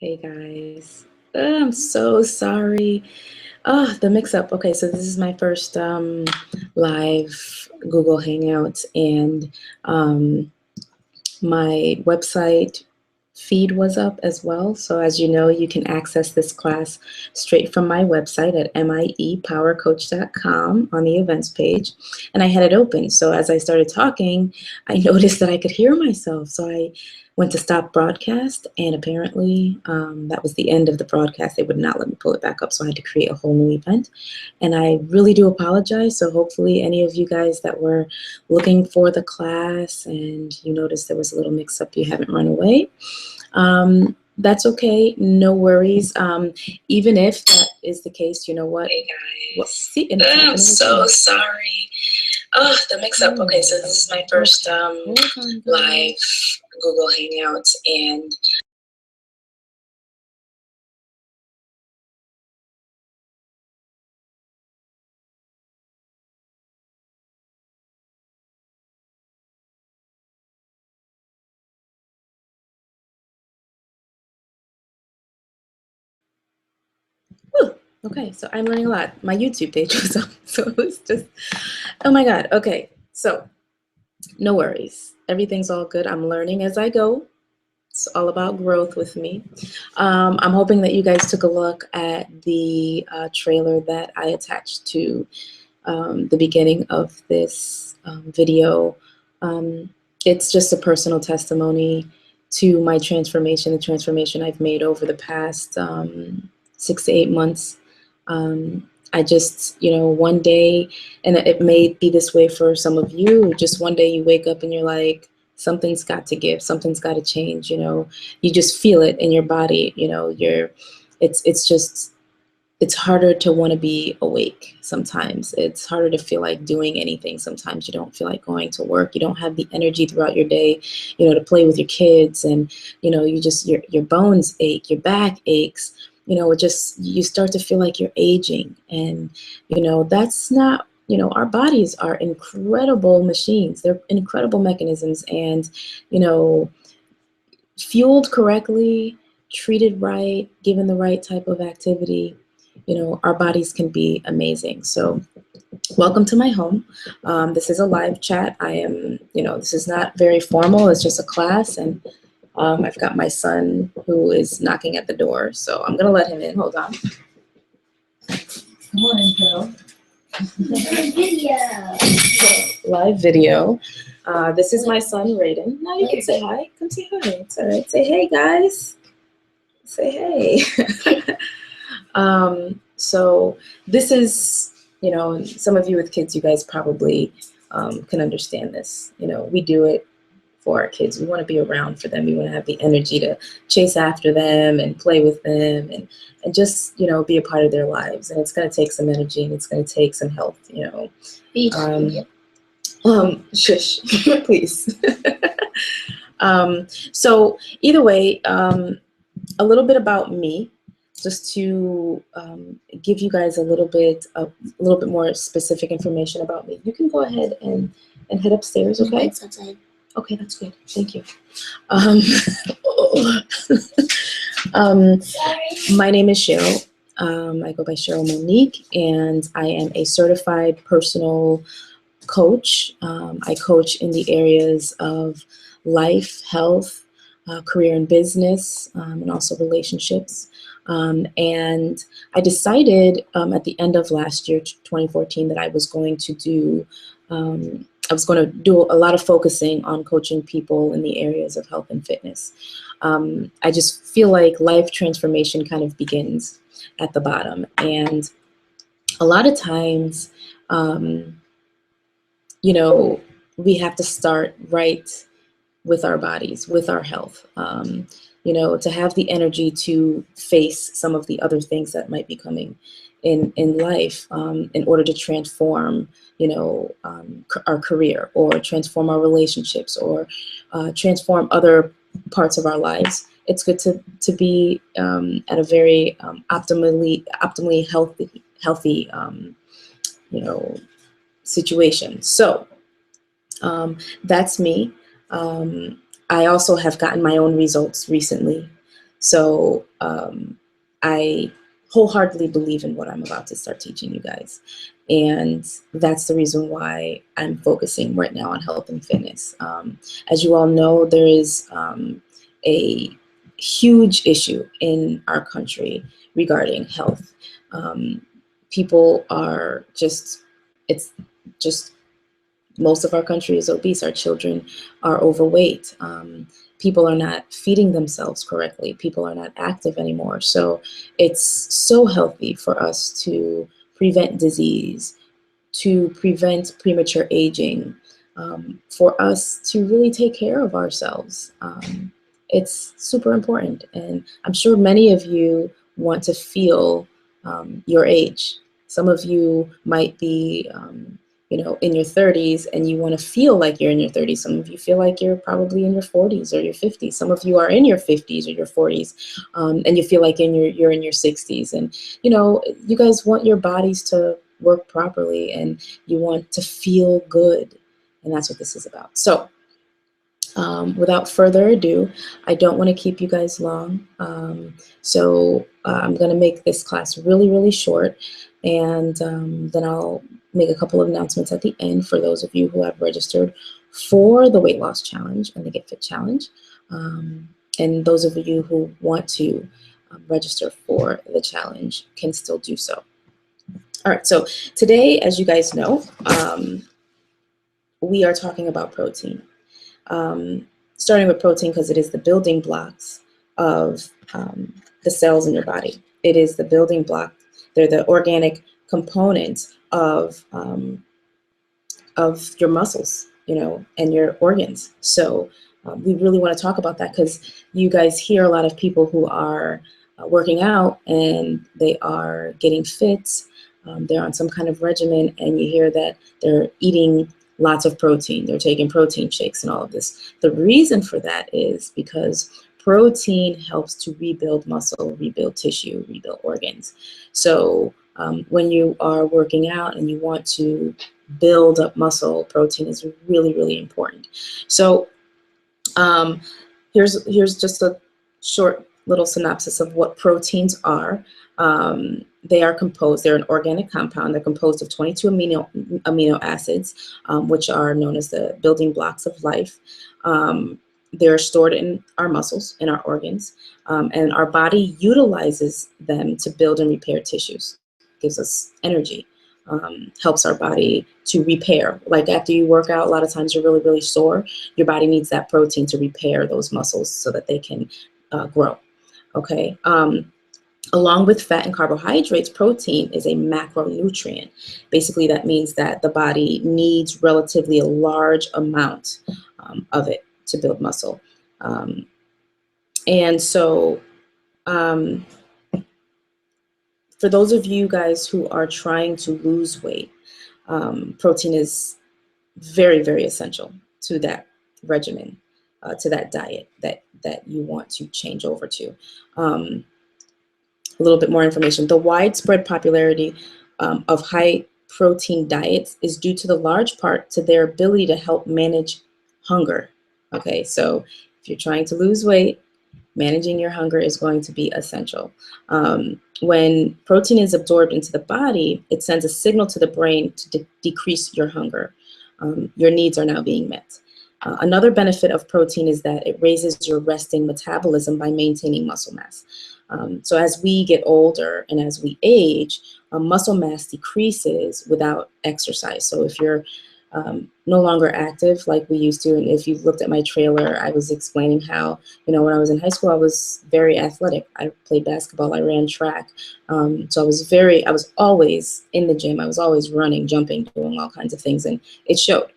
Hey guys, I'm so sorry. Oh, the mix-up. Okay, so this is my first live Google Hangouts, and um, my website feed was up as well. So as you know, you can access this class straight from my website at miepowercoach.com on the events page. And I had it open. So as I started talking, I noticed that I could hear myself. So I went to stop broadcast, and apparently that was the end of the broadcast. They would not let me pull it back up. So I had to create a whole new event. And I really do apologize. So hopefully any of you guys that were looking for the class and you noticed there was a little mix up, you haven't run away. That's okay, no worries. Even if that is the case, you know what? Hey guys, See, and I'm so sorry. Oh, the mix-up. Okay, so this is my first live Google Hangouts, and Okay, so I'm learning a lot. My YouTube page was up, so it was just, oh my God. Okay, so no worries. Everything's all good. I'm learning as I go. It's all about growth with me. I'm hoping that you guys took a look at the trailer that I attached to the beginning of this video. It's just a personal testimony to my transformation, the transformation I've made over the past 6 to 8 months. I just, one day, and it may be this way for some of you, just one day you wake up and you're like, something's got to give, something's got to change, you just feel it in your body, it's just, it's harder to want to be awake sometimes. It's harder to feel like doing anything. Sometimes you don't feel like going to work. You don't have the energy throughout your day, to play with your kids, and you just your bones ache, your back aches. It just, you start to feel like you're aging, and that's not. Our bodies are incredible machines. They're incredible mechanisms, and fueled correctly, treated right, given the right type of activity, our bodies can be amazing. So welcome to my home. This is a live chat. I am, this is not very formal. It's just a class. And I've got my son who is knocking at the door. So I'm going to let him in. Hold on. Come on in, Carol. Live video. This is my son, Raiden. Now you can say hi. Come say hi. It's all right. Say hey, guys. Say hey. So this is, some of you with kids, you guys probably can understand this. We do it for our kids. We want to be around for them. We want to have the energy to chase after them and play with them, and just, be a part of their lives. And it's going to take some energy, and it's going to take some health, Shush, please. So either way, a little bit about me, just to give you guys a little bit more specific information about me. You can go ahead and head upstairs, okay? Okay, that's good. Thank you. My name is Cheryl. I go by Cheryl Monique, and I am a certified personal coach. I coach in the areas of life, health, career and business, and also relationships. And I decided at the end of last year, 2014, that I was going to do a lot of focusing on coaching people in the areas of health and fitness. I just feel like life transformation kind of begins at the bottom. And a lot of times, we have to start right with our bodies, with our health, to have the energy to face some of the other things that might be coming in life, in order to transform, our career, or transform our relationships, or transform other parts of our lives. It's good to be at a very optimally healthy situation. So that's me. I also have gotten my own results recently. So I wholeheartedly believe in what I'm about to start teaching you guys. And that's the reason why I'm focusing right now on health and fitness. As you all know, there is a huge issue in our country regarding health. People are it's just most of our country is obese. Our children are overweight. People are not feeding themselves correctly. People are not active anymore. So it's so healthy for us to prevent disease, to prevent premature aging, for us to really take care of ourselves. It's super important. And I'm sure many of you want to feel your age. Some of you might be, in your 30s and you want to feel like you're in your 30s. Some of you feel like you're probably in your 40s or your 50s. Some of you are in your 50s or your 40s, and you feel like you're in your 60s. And, you guys want your bodies to work properly and you want to feel good. And that's what this is about. So without further ado, I don't want to keep you guys long. So I'm going to make this class really, really short. And then I'll make a couple of announcements at the end for those of you who have registered for the weight loss challenge and the GetFit challenge. And those of you who want to register for the challenge can still do so. All right, so today, as you guys know, we are talking about protein. Starting with protein because it is the building blocks of the cells in your body. It is the building block. They're the organic components of your muscles, and your organs. So we really want to talk about that because you guys hear a lot of people who are working out and they are getting fit. They're on some kind of regimen, and you hear that they're eating lots of protein. They're taking protein shakes and all of this. The reason for that is because protein helps to rebuild muscle, rebuild tissue, rebuild organs. So when you are working out and you want to build up muscle, protein is really, really important. So here's just a short little synopsis of what proteins are. They're an organic compound. They're composed of 22 amino acids, which are known as the building blocks of life. They're stored in our muscles, in our organs, and our body utilizes them to build and repair tissues, gives us energy, helps our body to repair. Like after you work out, a lot of times you're really, really sore. Your body needs that protein to repair those muscles so that they can grow. Okay. Along with fat and carbohydrates, protein is a macronutrient. Basically, that means that the body needs relatively a large amount of it to build muscle. And so for those of you guys who are trying to lose weight, protein is very, very essential to that regimen, to that diet that you want to change over to. A little bit more information. The widespread popularity of high protein diets is due to the large part to their ability to help manage hunger. Okay, so if you're trying to lose weight, managing your hunger is going to be essential. When protein is absorbed into the body, it sends a signal to the brain to decrease your hunger. Your needs are now being met. Another benefit of protein is that it raises your resting metabolism by maintaining muscle mass. So as we get older and as we age, muscle mass decreases without exercise. So if you're no longer active like we used to, and if you've looked at my trailer, I was explaining how, when I was in high school, I was very athletic. I played basketball, I ran track. So I was always in the gym. I was always running, jumping, doing all kinds of things, and it showed.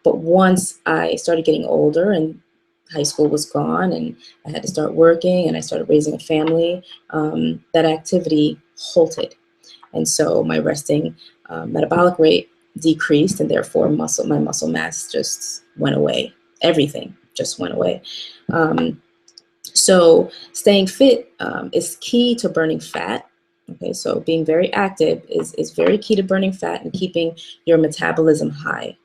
But once I started getting older and high school was gone and I had to start working and I started raising a family, that activity halted. And so my resting metabolic rate decreased, and therefore my muscle mass just went away. Everything just went away. So staying fit is key to burning fat. Okay, so being very active is very key to burning fat and keeping your metabolism high.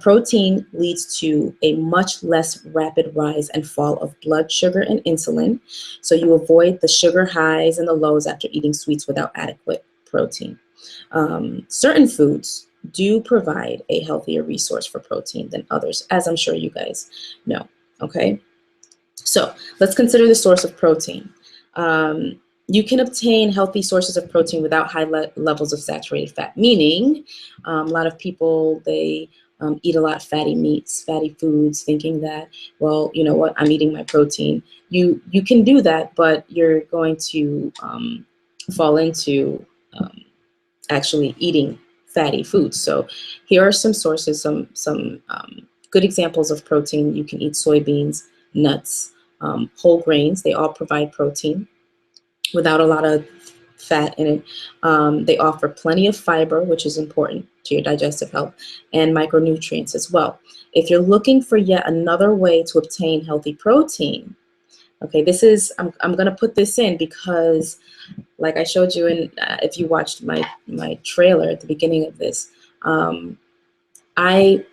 Protein leads to a much less rapid rise and fall of blood sugar and insulin, so you avoid the sugar highs and the lows after eating sweets without adequate protein. Certain foods do provide a healthier resource for protein than others, as I'm sure you guys know, okay? So let's consider the source of protein. You can obtain healthy sources of protein without high levels of saturated fat, meaning a lot of people, they eat a lot of fatty meats, fatty foods, thinking that, well, you know what, I'm eating my protein. You can do that, but you're going to fall into actually eating fatty foods. So here are some sources, some good examples of protein. You can eat soybeans, nuts, whole grains. They all provide protein without a lot of fat in it. They offer plenty of fiber, which is important to your digestive health, and micronutrients as well. If you're looking for yet another way to obtain healthy protein, okay, this is, I'm going to put this in because, like I showed you in, if you watched my trailer at the beginning of this, I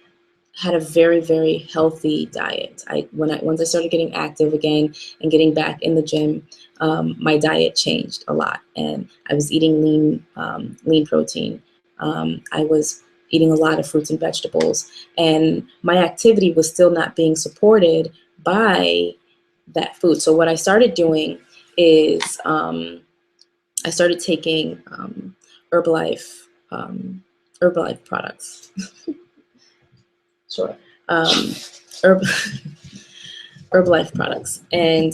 had a very, very healthy diet. Once I started getting active again and getting back in the gym, my diet changed a lot, and I was eating lean protein. I was eating a lot of fruits and vegetables, and my activity was still not being supported by that food. So what I started doing is I started taking Herbalife Herbalife products. Sure. Herb, Herbalife products. And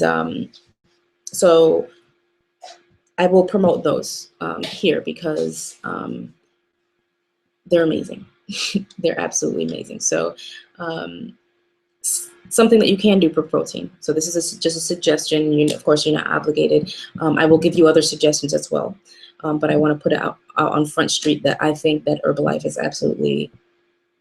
so I will promote those here because they're amazing. They're absolutely amazing. So something that you can do for protein. So this is just a suggestion. Of course, you're not obligated. I will give you other suggestions as well. But I want to put it out on Front Street that I think that Herbalife is absolutely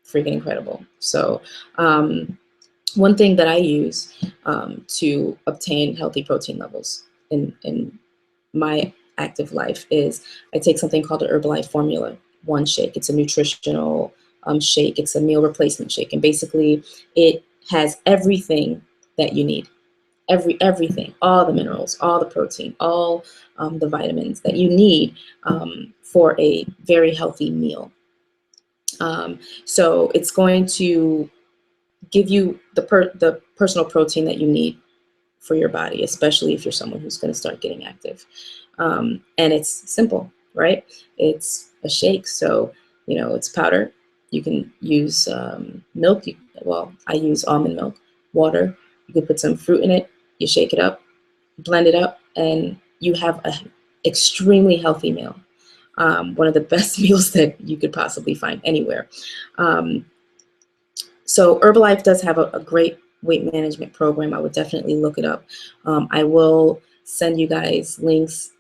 freaking incredible. So one thing that I use to obtain healthy protein levels in my active life is I take something called the Herbalife Formula One Shake. It's a nutritional shake. It's a meal replacement shake. And basically it has everything that you need. Everything, all the minerals, all the protein, all the vitamins that you need for a very healthy meal. So it's going to give you the personal protein that you need for your body, especially if you're someone who's going to start getting active. And it's simple, right? It's a shake, so it's powder. You can use milk. Well, I use almond milk, water. You can put some fruit in it. You shake it up, blend it up, and you have an extremely healthy meal. One of the best meals that you could possibly find anywhere. So Herbalife does have a great weight management program. I would definitely look it up. I will send you guys links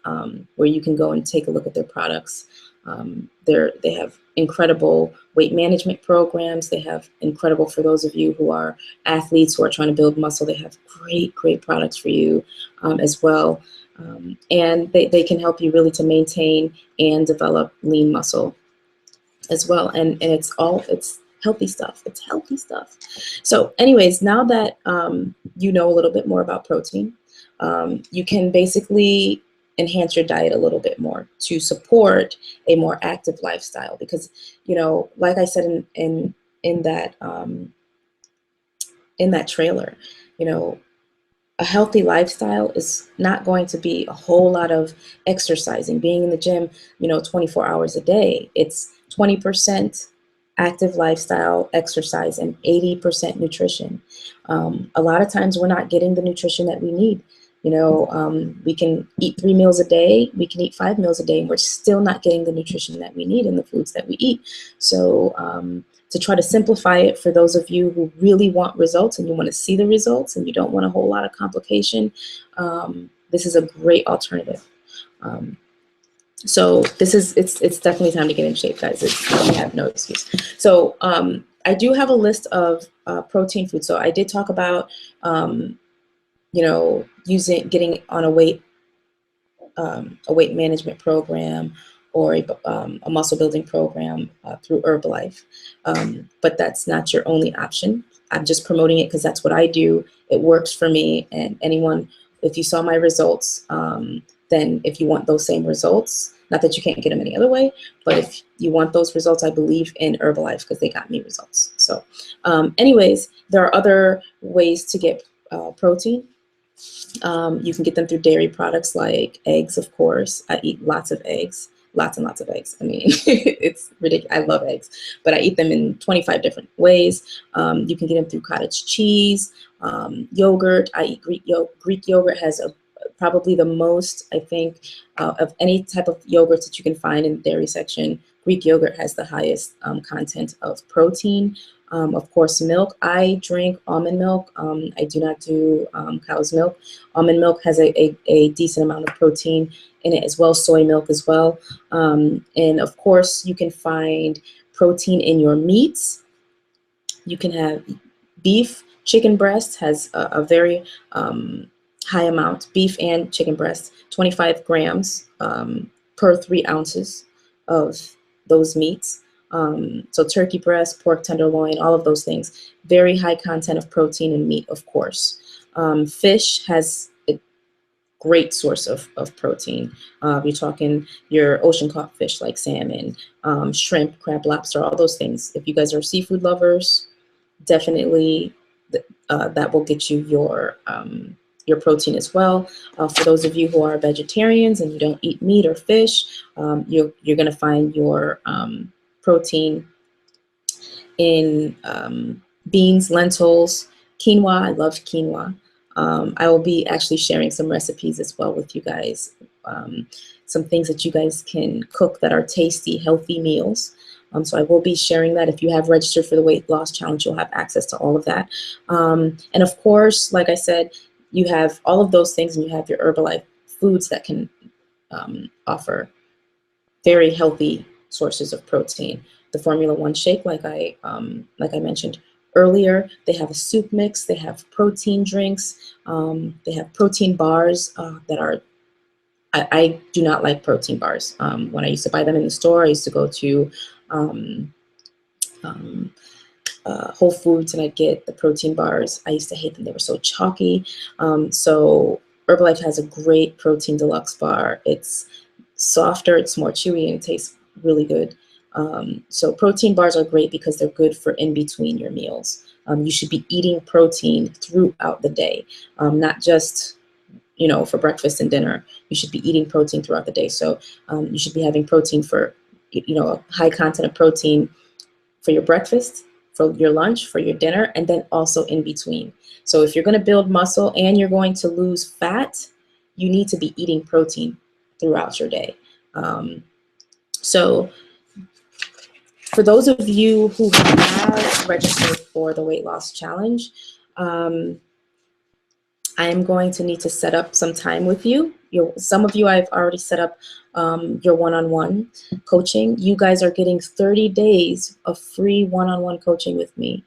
where you can go and take a look at their products. They have incredible weight management programs. They have incredible, for those of you who are athletes who are trying to build muscle, they have great products for you as well. And they can help you really to maintain and develop lean muscle as well. And it's healthy stuff. It's healthy stuff. So anyways, now that you know a little bit more about protein, you can basically enhance your diet a little bit more to support a more active lifestyle. Because, like I said in that trailer, a healthy lifestyle is not going to be a whole lot of exercising, being in the gym, 24 hours a day. It's 20% active lifestyle, exercise, and 80% nutrition. A lot of times we're not getting the nutrition that we need. We can eat 3 meals a day, we can eat 5 meals a day, and we're still not getting the nutrition that we need in the foods that we eat. So to try to simplify it for those of you who really want results and you want to see the results and you don't want a whole lot of complication, this is a great alternative. So it's definitely time to get in shape, guys. You have no excuse. So I do have a list of protein foods. So I did talk about getting on a weight management program, or a muscle building program through Herbalife. But that's not your only option. I'm just promoting it because that's what I do. It works for me. And anyone, if you saw my results, then if you want those same results, not that you can't get them any other way, but if you want those results, I believe in Herbalife because they got me results. So anyways, there are other ways to get protein. You can get them through dairy products like eggs, of course. I eat lots of eggs, lots and lots of eggs. I mean, it's ridiculous. I love eggs, but I eat them in 25 different ways. You can get them through cottage cheese, yogurt. I eat Greek yogurt. Greek yogurt has probably the most, I think, of any type of yogurt that you can find in the dairy section. Greek yogurt has the highest content of protein. Of course, milk. I drink almond milk. I do not do cow's milk. Almond milk has a decent amount of protein in it as well, soy milk as well. And of course, you can find protein in your meats. You can have beef, chicken breast has a very high amount, beef and chicken breast, 25 grams per 3 ounces of those meats. So turkey breast, pork tenderloin, all of those things, very high content of protein and meat, of course. Fish has a great source of protein. You're talking your ocean caught fish like salmon, shrimp, crab, lobster, all those things. If you guys are seafood lovers, definitely that will get you your protein as well. For those of you who are vegetarians and you don't eat meat or fish, you're going to find your protein in beans, lentils, quinoa. I love quinoa. I will be actually sharing some recipes as well with you guys. Some things that you guys can cook that are tasty, healthy meals. So I will be sharing that. If you have registered for the weight loss challenge, you'll have access to all of that. And of course, like I said, you have all of those things, and you have your Herbalife foods that can offer very healthy sources of protein. The Formula One shake, like I mentioned earlier, they have a soup mix, they have protein drinks, they have protein bars that are. I do not like protein bars. When I used to buy them in the store, I used to go to Whole Foods and I'd get the protein bars. I used to hate them. They were so chalky. So Herbalife has a great protein deluxe bar. It's softer, it's more chewy, and it tastes really good. So protein bars are great because they're good for in between your meals. You should be eating protein throughout the day, not just for breakfast and dinner. You should be eating protein throughout the day. So you should be having protein for, a high content of protein for your breakfast, for your lunch, for your dinner, and then also in between. So if you're going to build muscle and you're going to lose fat, you need to be eating protein throughout your day. So for those of you who have registered for the weight loss challenge, I am going to need to set up some time with you. Some of you I've already set up your one-on-one coaching. You guys are getting 30 days of free one-on-one coaching with me.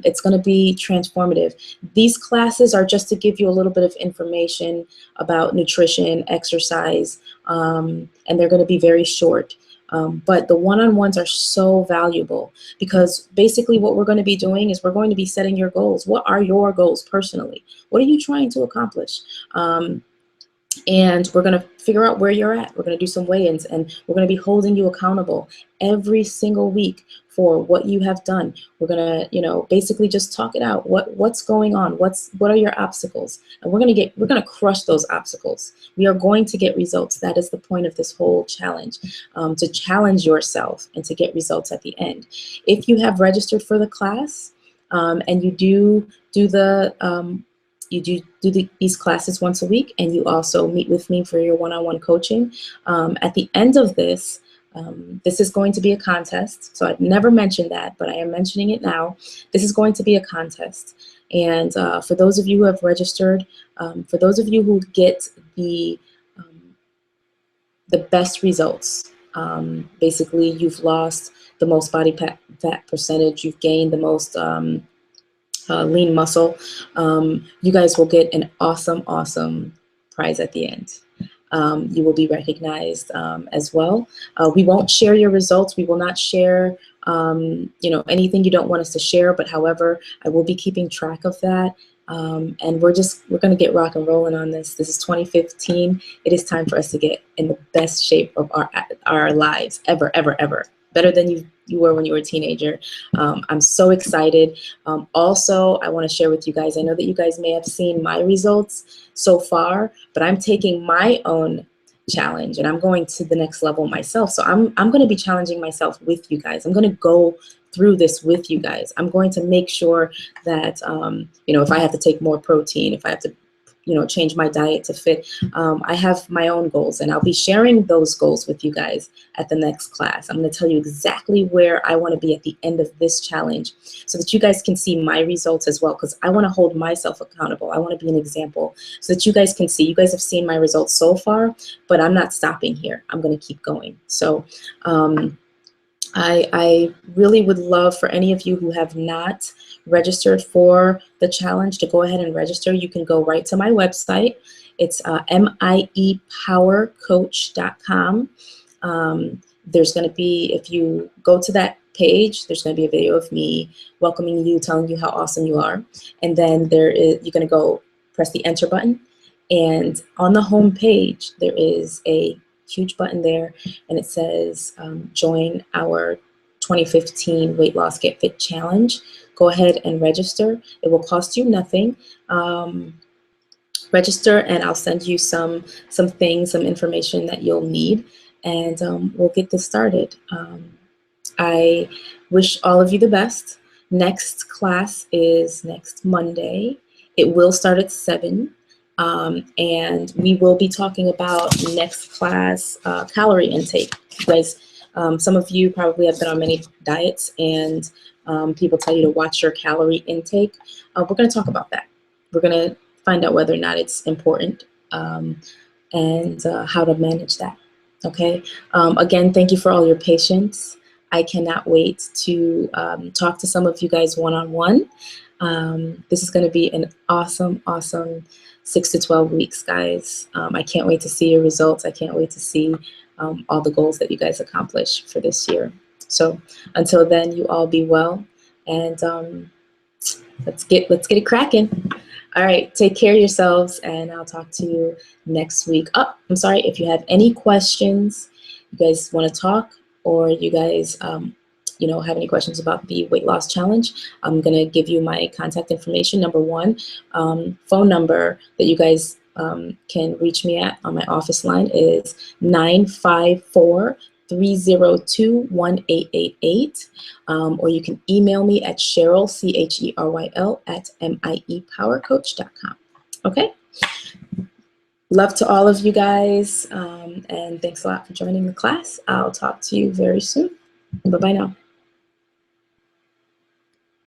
It's going to be transformative. These classes are just to give you a little bit of information about nutrition, exercise, and they're going to be very short. But the one-on-ones are so valuable because basically what we're going to be doing is we're going to be setting your goals. What are your goals personally? What are you trying to accomplish? And we're going to figure out where you're at. We're going to do some weigh-ins, and we're going to be holding you accountable every single week for what you have done. We're going to, basically just talk it out. What's going on? What are your obstacles? And we're going to crush those obstacles. We are going to get results. That is the point of this whole challenge, to challenge yourself and to get results at the end. If you have registered for the class, and you do these classes once a week, and you also meet with me for your one-on-one coaching. At the end of this, this is going to be a contest. So I've never mentioned that, but I am mentioning it now. This is going to be a contest. And for those of you who have registered, for those of you who get the best results, basically you've lost the most body fat percentage, you've gained the most lean muscle, you guys will get an awesome prize at the end. you will be recognized as well. We won't share your results. We will not share anything you don't want us to share, but however, I will be keeping track of that. And we're going to get rock and rolling on this. This is 2015. It is time for us to get in the best shape of our lives ever, ever, ever. Better than you were when you were a teenager. I'm so excited. Also, I want to share with you guys, I know that you guys may have seen my results so far, but I'm taking my own challenge and I'm going to the next level myself. So I'm going to be challenging myself with you guys. I'm going to go through this with you guys. I'm going to make sure that, if I have to take more protein, if I have to, change my diet to fit, I have my own goals and I'll be sharing those goals with you guys at the next class. I'm going to tell you exactly where I want to be at the end of this challenge so that you guys can see my results as well, because I want to hold myself accountable. I want to be an example so that you guys can see. You guys have seen my results so far, but I'm not stopping here. I'm going to keep going. So I really would love for any of you who have not registered for the challenge to go ahead and register. You can go right to my website. It's MIEpowercoach.com. There's going to be, if you go to that page, there's going to be a video of me welcoming you, telling you how awesome you are. And then you're going to go press the enter button. And on the home page, there is a huge button there, and it says join our 2015 Weight Loss Get Fit Challenge. Go ahead and register. It will cost you nothing. Register, and I'll send you some things, some information that you'll need, and we'll get this started. I wish all of you the best. Next class is next Monday. It will start at 7. And we will be talking about next class calorie intake. You guys, some of you probably have been on many diets, and people tell you to watch your calorie intake. We're going to talk about that. We're going to find out whether or not it's important and how to manage that. Okay. Again, thank you for all your patience. I cannot wait to talk to some of you guys one-on-one. This is going to be an awesome 6 to 12 weeks, guys. I can't wait to see your results. I can't wait to see all the goals that you guys accomplish for this year. So until then, you all be well, and let's get it cracking. All right, take care of yourselves, and I'll talk to you next week. Oh, I'm sorry, if you have any questions, you guys want to talk, or you guys have any questions about the weight loss challenge, I'm going to give you my contact information. Number one, phone number that you guys can reach me at on my office line is 954-302-1888. Or you can email me at Cheryl, CHERYL, at MIEpowercoach.com. Okay? Love to all of you guys, and thanks a lot for joining the class. I'll talk to you very soon. Bye-bye now.